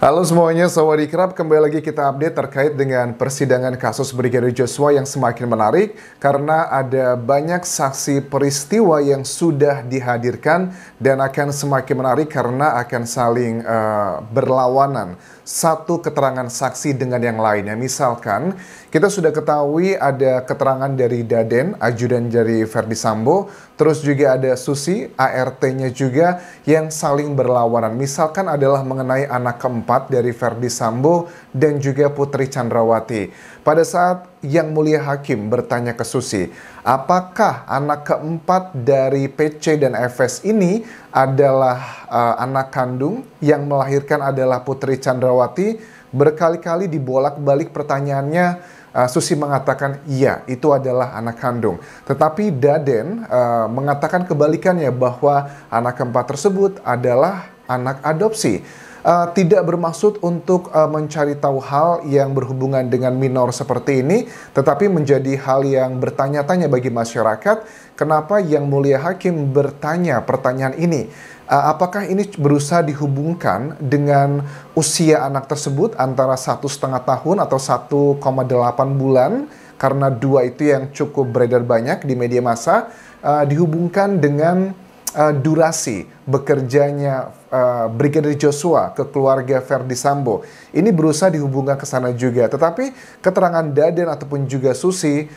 Halo semuanya, Sawadee-krap. Kembali lagi kita update terkait dengan persidangan kasus Brigadir Joshua yang semakin menarik karena ada banyak saksi peristiwa yang sudah dihadirkan dan akan semakin menarik karena akan saling berlawanan satu keterangan saksi dengan yang lainnya. Misalkan kita sudah ketahui ada keterangan dari Daden, ajudan dari Ferdy Sambo, terus juga ada Susi, ART-nya juga yang saling berlawanan. Misalkan adalah mengenai anak keempat dari Ferdy Sambo dan juga Putri Chandrawati. Pada saat Yang Mulia Hakim bertanya ke Susi, apakah anak keempat dari PC dan FS ini adalah anak kandung, yang melahirkan adalah Putri Chandrawati? Berkali-kali dibolak-balik pertanyaannya. Susi mengatakan iya, itu adalah anak kandung. Tetapi Daden mengatakan kebalikannya, bahwa anak keempat tersebut adalah anak adopsi. Tidak bermaksud untuk mencari tahu hal yang berhubungan dengan minor seperti ini, tetapi menjadi hal yang bertanya-tanya bagi masyarakat. Kenapa Yang Mulia Hakim bertanya pertanyaan ini? Apakah ini berusaha dihubungkan dengan usia anak tersebut antara 1,5 tahun atau 1,8 bulan? Karena dua itu yang cukup beredar banyak di media massa, dihubungkan dengan durasi bekerjanya Brigadir Joshua ke keluarga Ferdy Sambo. Ini berusaha dihubungkan ke sana juga. Tetapi keterangan Daden ataupun juga Susi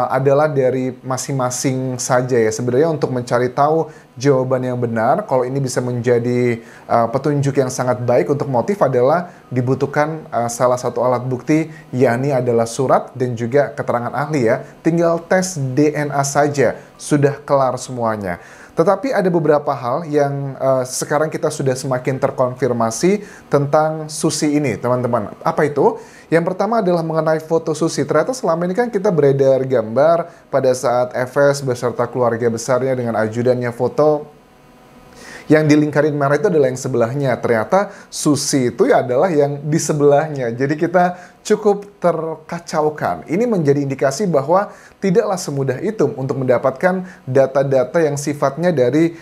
adalah dari masing-masing saja ya. Sebenarnya untuk mencari tahu jawaban yang benar, kalau ini bisa menjadi petunjuk yang sangat baik untuk motif, adalah dibutuhkan salah satu alat bukti, yakni adalah surat dan juga keterangan ahli ya. Tinggal tes DNA saja, sudah kelar semuanya. Tetapi ada beberapa hal yang sekarang kita sudah semakin terkonfirmasi tentang Susi ini, teman-teman. Apa itu? Yang pertama adalah mengenai foto Susi. Ternyata selama ini kan kita beredar gambar pada saat FS beserta keluarga besarnya dengan ajudannya foto. Yang di lingkaran merah itu adalah yang sebelahnya. Ternyata Susi itu ya adalah yang di sebelahnya. Jadi kita cukup terkacaukan. Ini menjadi indikasi bahwa tidaklah semudah itu untuk mendapatkan data-data yang sifatnya dari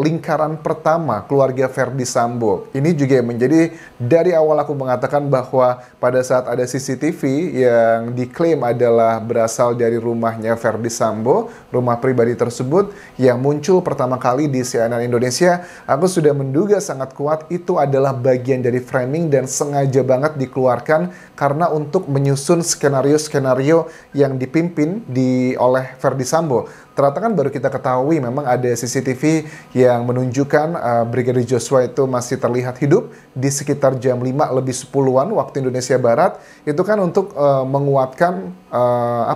lingkaran pertama keluarga Ferdy Sambo. Ini juga menjadi, dari awal aku mengatakan bahwa pada saat ada CCTV yang diklaim adalah berasal dari rumahnya Ferdy Sambo, rumah pribadi tersebut yang muncul pertama kali di CNN Indonesia, aku sudah menduga sangat kuat itu adalah bagian dari framing dan sengaja banget dikeluarkan karena untuk menyusun skenario-skenario yang dipimpin oleh Ferdy Sambo. Ternyata kan baru kita ketahui memang ada CCTV yang menunjukkan Brigadir Joshua itu masih terlihat hidup di sekitar jam 5 lebih 10-an waktu Indonesia Barat. Itu kan untuk menguatkan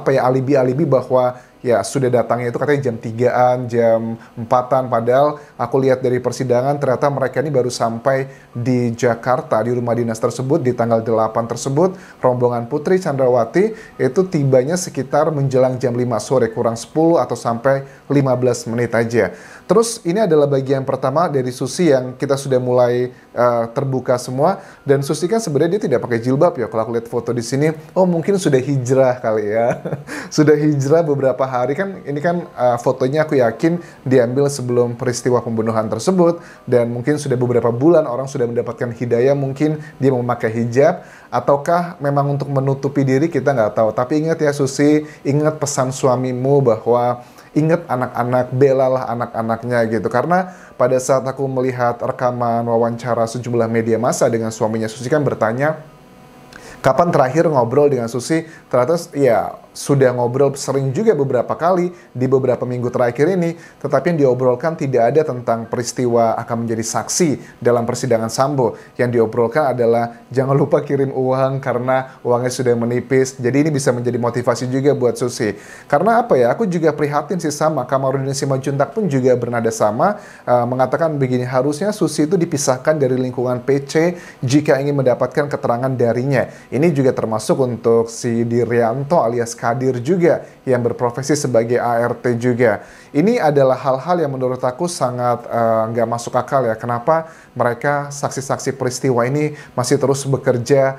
alibi-alibi bahwa ya sudah datangnya itu katanya jam 3-an, jam 4-an. Padahal aku lihat dari persidangan ternyata mereka ini baru sampai di Jakarta, di rumah dinas tersebut di tanggal 8 tersebut. Rombongan Putri Chandrawati itu tibanya sekitar menjelang jam 5 sore, kurang 10 atau sampai 15 menit aja. Terus ini adalah bagian pertama dari Susi yang kita sudah mulai terbuka semua. Dan Susi kan sebenarnya dia tidak pakai jilbab ya. Kalau aku lihat foto di sini, oh mungkin sudah hijrah kali ya. Sudah hijrah beberapa hari kan. Ini kan fotonya aku yakin diambil sebelum peristiwa pembunuhan tersebut. Dan mungkin sudah beberapa bulan orang sudah mendapatkan hidayah, mungkin dia memakai hijab. Ataukah memang untuk menutupi diri, kita nggak tahu. Tapi ingat ya Susi, ingat pesan suamimu bahwa ingat anak-anak, belalah anak-anaknya gitu. Karena pada saat aku melihat rekaman wawancara sejumlah media massa dengan suaminya, Susi kan bertanya, kapan terakhir ngobrol dengan Susi? Ternyata ya sudah ngobrol sering juga beberapa kali di beberapa minggu terakhir ini. Tetapi yang diobrolkan tidak ada tentang peristiwa akan menjadi saksi dalam persidangan Sambo. Yang diobrolkan adalah jangan lupa kirim uang karena uangnya sudah menipis. Jadi ini bisa menjadi motivasi juga buat Susi. Karena apa ya, aku juga prihatin sih sama. Kamarudin Simanjuntak pun juga bernada sama, mengatakan begini, harusnya Susi itu dipisahkan dari lingkungan PC jika ingin mendapatkan keterangan darinya. Ini juga termasuk untuk si Dirianto alias Kadir juga yang berprofesi sebagai ART juga. Ini adalah hal-hal yang menurut aku sangat nggak masuk akal ya. Kenapa mereka saksi-saksi peristiwa ini masih terus bekerja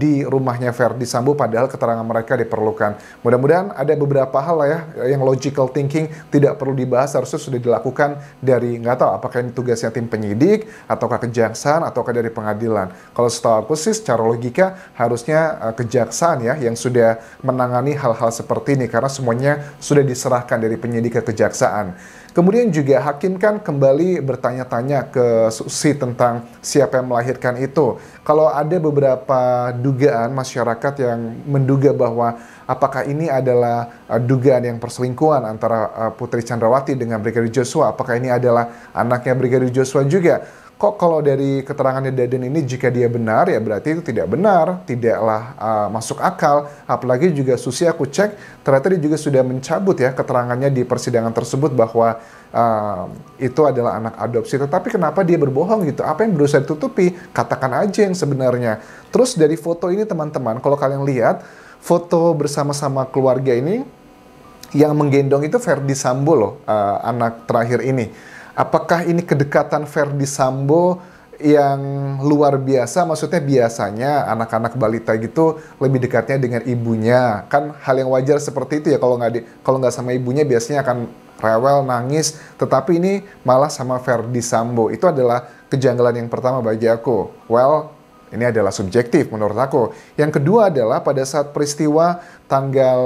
di rumahnya Verdi Sambo padahal keterangan mereka diperlukan. Mudah-mudahan ada beberapa hal lah ya yang logical thinking tidak perlu dibahas, harusnya sudah dilakukan dari, nggak tahu apakah ini tugasnya tim penyidik ataukah kejaksaan ataukah dari pengadilan. Kalau setahu aku sih secara logika harusnya kejaksaan ya yang sudah menangani hal-hal seperti ini karena semuanya sudah diserahkan dari penyidik ke kejaksaan. Kemudian juga hakim kan kembali bertanya-tanya ke Susi tentang siapa yang melahirkan itu. Kalau ada beberapa dugaan masyarakat yang menduga bahwa apakah ini adalah dugaan yang perselingkuhan antara Putri Chandrawati dengan Brigadir Joshua, apakah ini adalah anaknya Brigadir Joshua juga. Kok kalau dari keterangannya Daden ini jika dia benar ya berarti itu tidak benar, tidaklah masuk akal. Apalagi juga Susi aku cek ternyata dia juga sudah mencabut ya keterangannya di persidangan tersebut bahwa itu adalah anak adopsi. Tetapi kenapa dia berbohong gitu? Apa yang berusaha ditutupi? Katakan aja yang sebenarnya. Terus dari foto ini teman-teman, kalau kalian lihat foto bersama-sama keluarga ini yang menggendong itu Verdi Sambo loh, anak terakhir ini. Apakah ini kedekatan Verdi Sambo yang luar biasa? Maksudnya biasanya anak-anak balita gitu lebih dekatnya dengan ibunya. Kan hal yang wajar seperti itu ya, kalau nggak sama ibunya biasanya akan rewel, nangis. Tetapi ini malah sama Verdi Sambo. Itu adalah kejanggalan yang pertama bagi aku. Well, ini adalah subjektif menurut aku. Yang kedua adalah pada saat peristiwa tanggal,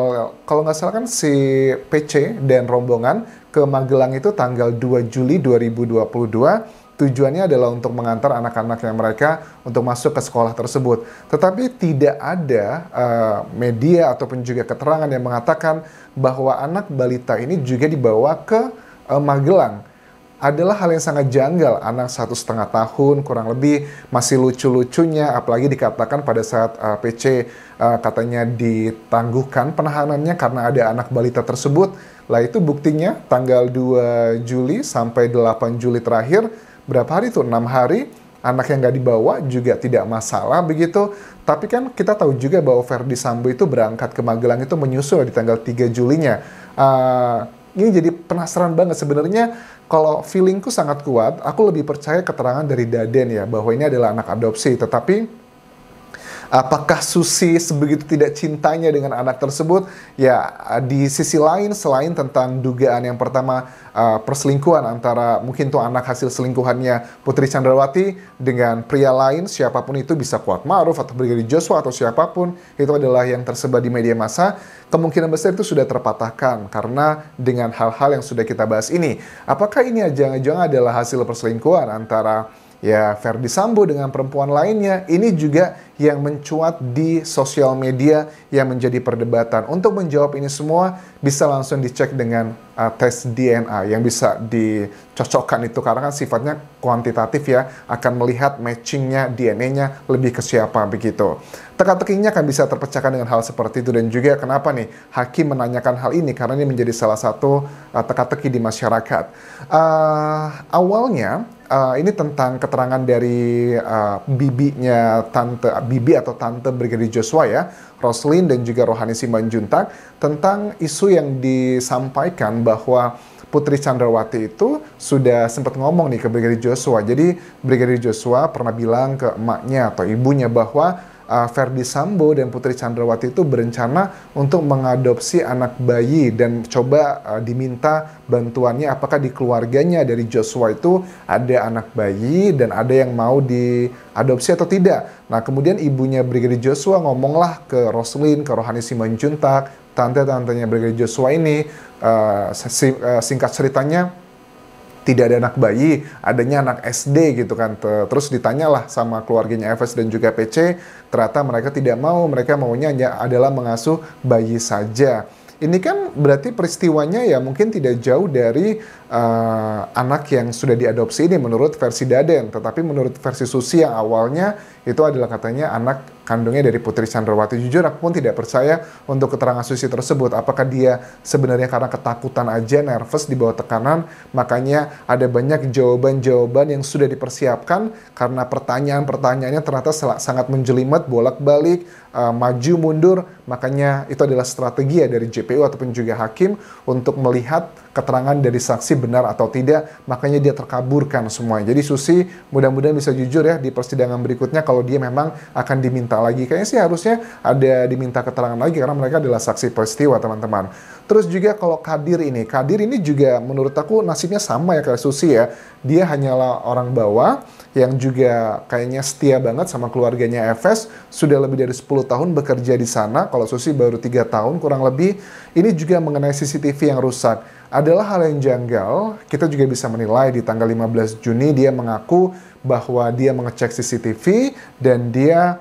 kalau nggak salah kan si PC dan rombongan ke Magelang itu tanggal 2 Juli 2022. Tujuannya adalah untuk mengantar anak-anaknya mereka untuk masuk ke sekolah tersebut. Tetapi tidak ada media ataupun juga keterangan yang mengatakan bahwa anak balita ini juga dibawa ke Magelang. Adalah hal yang sangat janggal, anak 1,5 tahun kurang lebih masih lucu-lucunya, apalagi dikatakan pada saat PC katanya ditangguhkan penahanannya karena ada anak balita tersebut. Lah itu buktinya tanggal 2 Juli sampai 8 Juli terakhir, berapa hari itu? 6 hari, anak yang nggak dibawa juga tidak masalah begitu. Tapi kan kita tahu juga bahwa Verdi Sambo itu berangkat ke Magelang itu menyusul di tanggal 3 Julinya. Ini jadi penasaran banget sebenarnya. Kalau feelingku sangat kuat, aku lebih percaya keterangan dari Daden ya, bahwa ini adalah anak adopsi. Tetapi apakah Susi sebegitu tidak cintanya dengan anak tersebut? Ya, di sisi lain, selain tentang dugaan yang pertama, perselingkuhan antara mungkin tuh anak hasil selingkuhannya Putri Chandrawati dengan pria lain, siapapun itu, bisa Kuat Ma'ruf atau Brigadir Joshua atau siapapun, itu adalah yang tersebar di media massa. Kemungkinan besar itu sudah terpatahkan karena dengan hal-hal yang sudah kita bahas ini. Apakah ini jangan-jangan adalah hasil perselingkuhan antara ya Verdi Sambo dengan perempuan lainnya? Ini juga yang mencuat di sosial media yang menjadi perdebatan. Untuk menjawab ini semua bisa langsung dicek dengan tes DNA yang bisa dicocokkan itu, karena kan sifatnya kuantitatif ya, akan melihat matchingnya DNA-nya lebih ke siapa begitu. Teka-tekinya akan bisa terpecahkan dengan hal seperti itu. Dan juga kenapa nih hakim menanyakan hal ini, karena ini menjadi salah satu teka-teki di masyarakat. Awalnya ini tentang keterangan dari bibinya bibi atau tante Brigadir Joshua ya, Roslin dan juga Rohani Simanjuntak, tentang isu yang disampaikan bahwa Putri Chandrawati itu sudah sempat ngomong nih ke Brigadir Joshua. Jadi Brigadir Joshua pernah bilang ke emaknya atau ibunya bahwa Verdi Sambo dan Putri Chandrawati itu berencana untuk mengadopsi anak bayi, dan coba diminta bantuannya apakah di keluarganya dari Joshua itu ada anak bayi dan ada yang mau diadopsi atau tidak. Nah kemudian ibunya Brigadir Joshua ngomonglah ke Roslin, ke Rohani Simanjuntak, tante-tantenya Brigadir Joshua ini, singkat ceritanya tidak ada anak bayi, adanya anak SD gitu kan. Terus ditanyalah sama keluarganya FS dan juga PC, ternyata mereka tidak mau, mereka maunya hanya adalah mengasuh bayi saja. Ini kan berarti peristiwanya ya mungkin tidak jauh dari anak yang sudah diadopsi ini menurut versi Daden. Tetapi menurut versi Susi yang awalnya itu adalah katanya anak kandungnya dari Putri Chandrawati. Jujur aku pun tidak percaya untuk keterangan Susi tersebut. Apakah dia sebenarnya karena ketakutan aja, nervous, di bawah tekanan, makanya ada banyak jawaban-jawaban yang sudah dipersiapkan karena pertanyaan-pertanyaannya ternyata sangat menjelimet, bolak-balik, maju mundur. Makanya itu adalah strategi ya dari JPU ataupun juga hakim untuk melihat keterangan dari saksi benar atau tidak, makanya dia terkaburkan semuanya. Jadi Susi mudah-mudahan bisa jujur ya di persidangan berikutnya kalau dia memang akan diminta lagi. Kayaknya sih harusnya ada diminta keterangan lagi karena mereka adalah saksi peristiwa, teman-teman. Terus juga kalau Kadir ini juga menurut aku nasibnya sama ya kayak Susi ya. Dia hanyalah orang bawah yang juga kayaknya setia banget sama keluarganya Efes, sudah lebih dari 10 tahun bekerja di sana. Kalau Susi baru 3 tahun kurang lebih. Ini juga mengenai CCTV yang rusak. Adalah hal yang janggal, kita juga bisa menilai di tanggal 15 Juni dia mengaku bahwa dia mengecek CCTV dan dia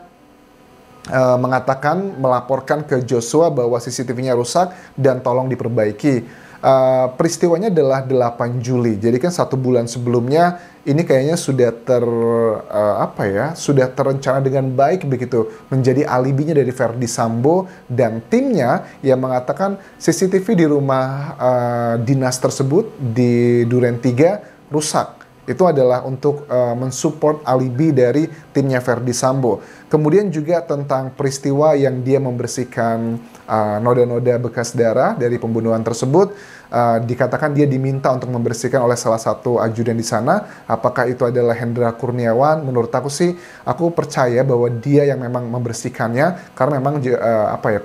mengatakan, melaporkan ke Joshua bahwa CCTV-nya rusak dan tolong diperbaiki. Peristiwanya adalah 8 Juli, jadi kan 1 bulan sebelumnya ini kayaknya sudah sudah terencana dengan baik begitu, menjadi alibinya dari Verdi Sambo dan timnya yang mengatakan CCTV di rumah dinas tersebut di Duren 3 rusak. Itu adalah untuk mensupport alibi dari timnya Verdi Sambo. Kemudian juga tentang peristiwa yang dia membersihkan noda-noda bekas darah dari pembunuhan tersebut. Dikatakan dia diminta untuk membersihkan oleh salah satu ajudan di sana. Apakah itu adalah Hendra Kurniawan? Menurut aku sih, aku percaya bahwa dia yang memang membersihkannya, karena memang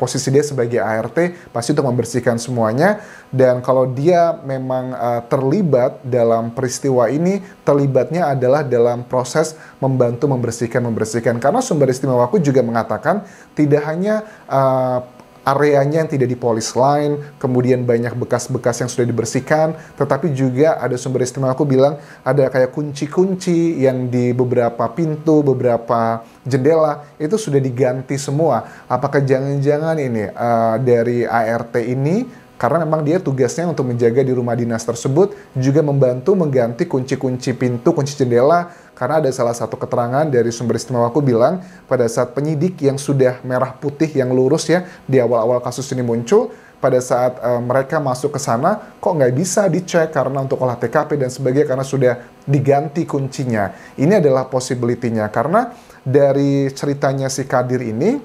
posisi dia sebagai ART pasti untuk membersihkan semuanya. Dan kalau dia memang terlibat dalam peristiwa ini, terlibatnya adalah dalam proses membantu membersihkan. Karena sumber istimewaku juga mengatakan tidak hanya areanya yang tidak dipolis lain, kemudian banyak bekas-bekas yang sudah dibersihkan, tetapi juga ada sumber istimewa aku bilang ada kayak kunci-kunci yang di beberapa pintu, beberapa jendela itu sudah diganti semua. Apakah jangan-jangan ini dari ART ini, karena memang dia tugasnya untuk menjaga di rumah dinas tersebut, juga membantu mengganti kunci-kunci pintu, kunci jendela, karena ada salah satu keterangan dari sumber istimewaku bilang, pada saat penyidik yang sudah merah putih, yang lurus ya, di awal-awal kasus ini muncul, pada saat mereka masuk ke sana, kok nggak bisa dicek karena untuk olah TKP dan sebagainya, karena sudah diganti kuncinya. Ini adalah possibility-nya, karena dari ceritanya si Kadir ini,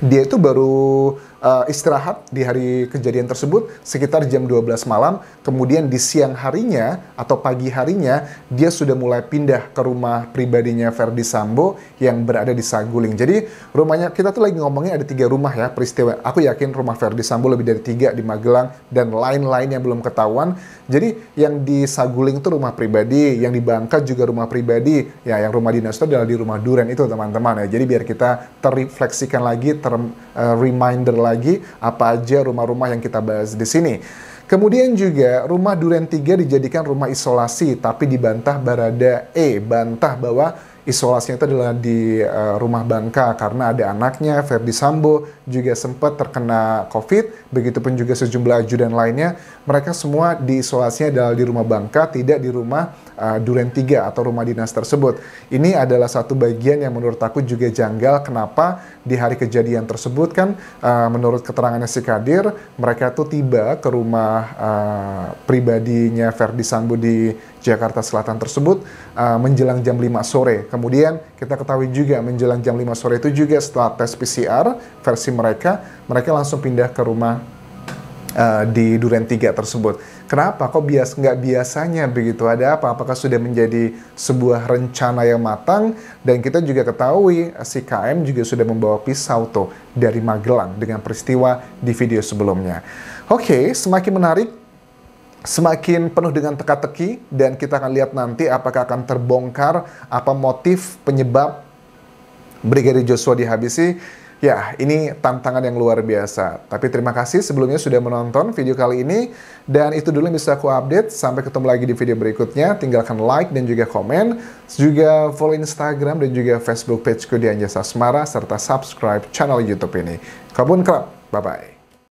dia itu baru istirahat di hari kejadian tersebut sekitar jam 12 malam, kemudian di siang harinya atau pagi harinya dia sudah mulai pindah ke rumah pribadinya Verdi Sambo yang berada di Saguling. Jadi rumahnya, kita tuh lagi ngomongin ada 3 rumah ya peristiwa. Aku yakin rumah Verdi Sambo lebih dari 3 di Magelang dan lain-lain yang belum ketahuan. Jadi yang di Saguling itu rumah pribadi, yang di Bangka juga rumah pribadi, ya yang rumah dinas itu adalah di rumah Duren itu, teman-teman ya. Jadi biar kita terrefleksikan lagi, reminder lagi apa aja rumah-rumah yang kita bahas di sini. Kemudian juga rumah Duren 3 dijadikan rumah isolasi, tapi dibantah Baradae, bantah bahwa isolasinya itu adalah di rumah Bangka karena ada anaknya Verdi Sambo juga sempat terkena COVID, begitupun juga sejumlah ajudan lainnya. Mereka semua diisolasinya adalah di rumah Bangka, tidak di rumah Duren 3 atau rumah dinas tersebut. Ini adalah satu bagian yang menurut aku juga janggal. Kenapa di hari kejadian tersebut kan menurut keterangannya si Kadir, mereka tuh tiba ke rumah pribadinya Verdi Sambo di Jakarta Selatan tersebut menjelang jam 5 sore. Kemudian kita ketahui juga menjelang jam 5 sore itu juga setelah tes PCR versi mereka langsung pindah ke rumah di Duren 3 tersebut. Kenapa? Kok nggak biasanya begitu? Ada apa? Apakah sudah menjadi sebuah rencana yang matang? Dan kita juga ketahui si KM juga sudah membawa pisau tuh dari Magelang dengan peristiwa di video sebelumnya. Oke, semakin menarik, semakin penuh dengan teka-teki, dan kita akan lihat nanti apakah akan terbongkar apa motif penyebab Brigadir Joshua dihabisi. Ya, ini tantangan yang luar biasa. Tapi terima kasih sebelumnya sudah menonton video kali ini. Dan itu dulu yang bisa aku update. Sampai ketemu lagi di video berikutnya. Tinggalkan like dan juga komen. Juga follow Instagram dan juga Facebook pageku di Anjas Asmara. Serta subscribe channel YouTube ini. Kabun kerap. Bye-bye.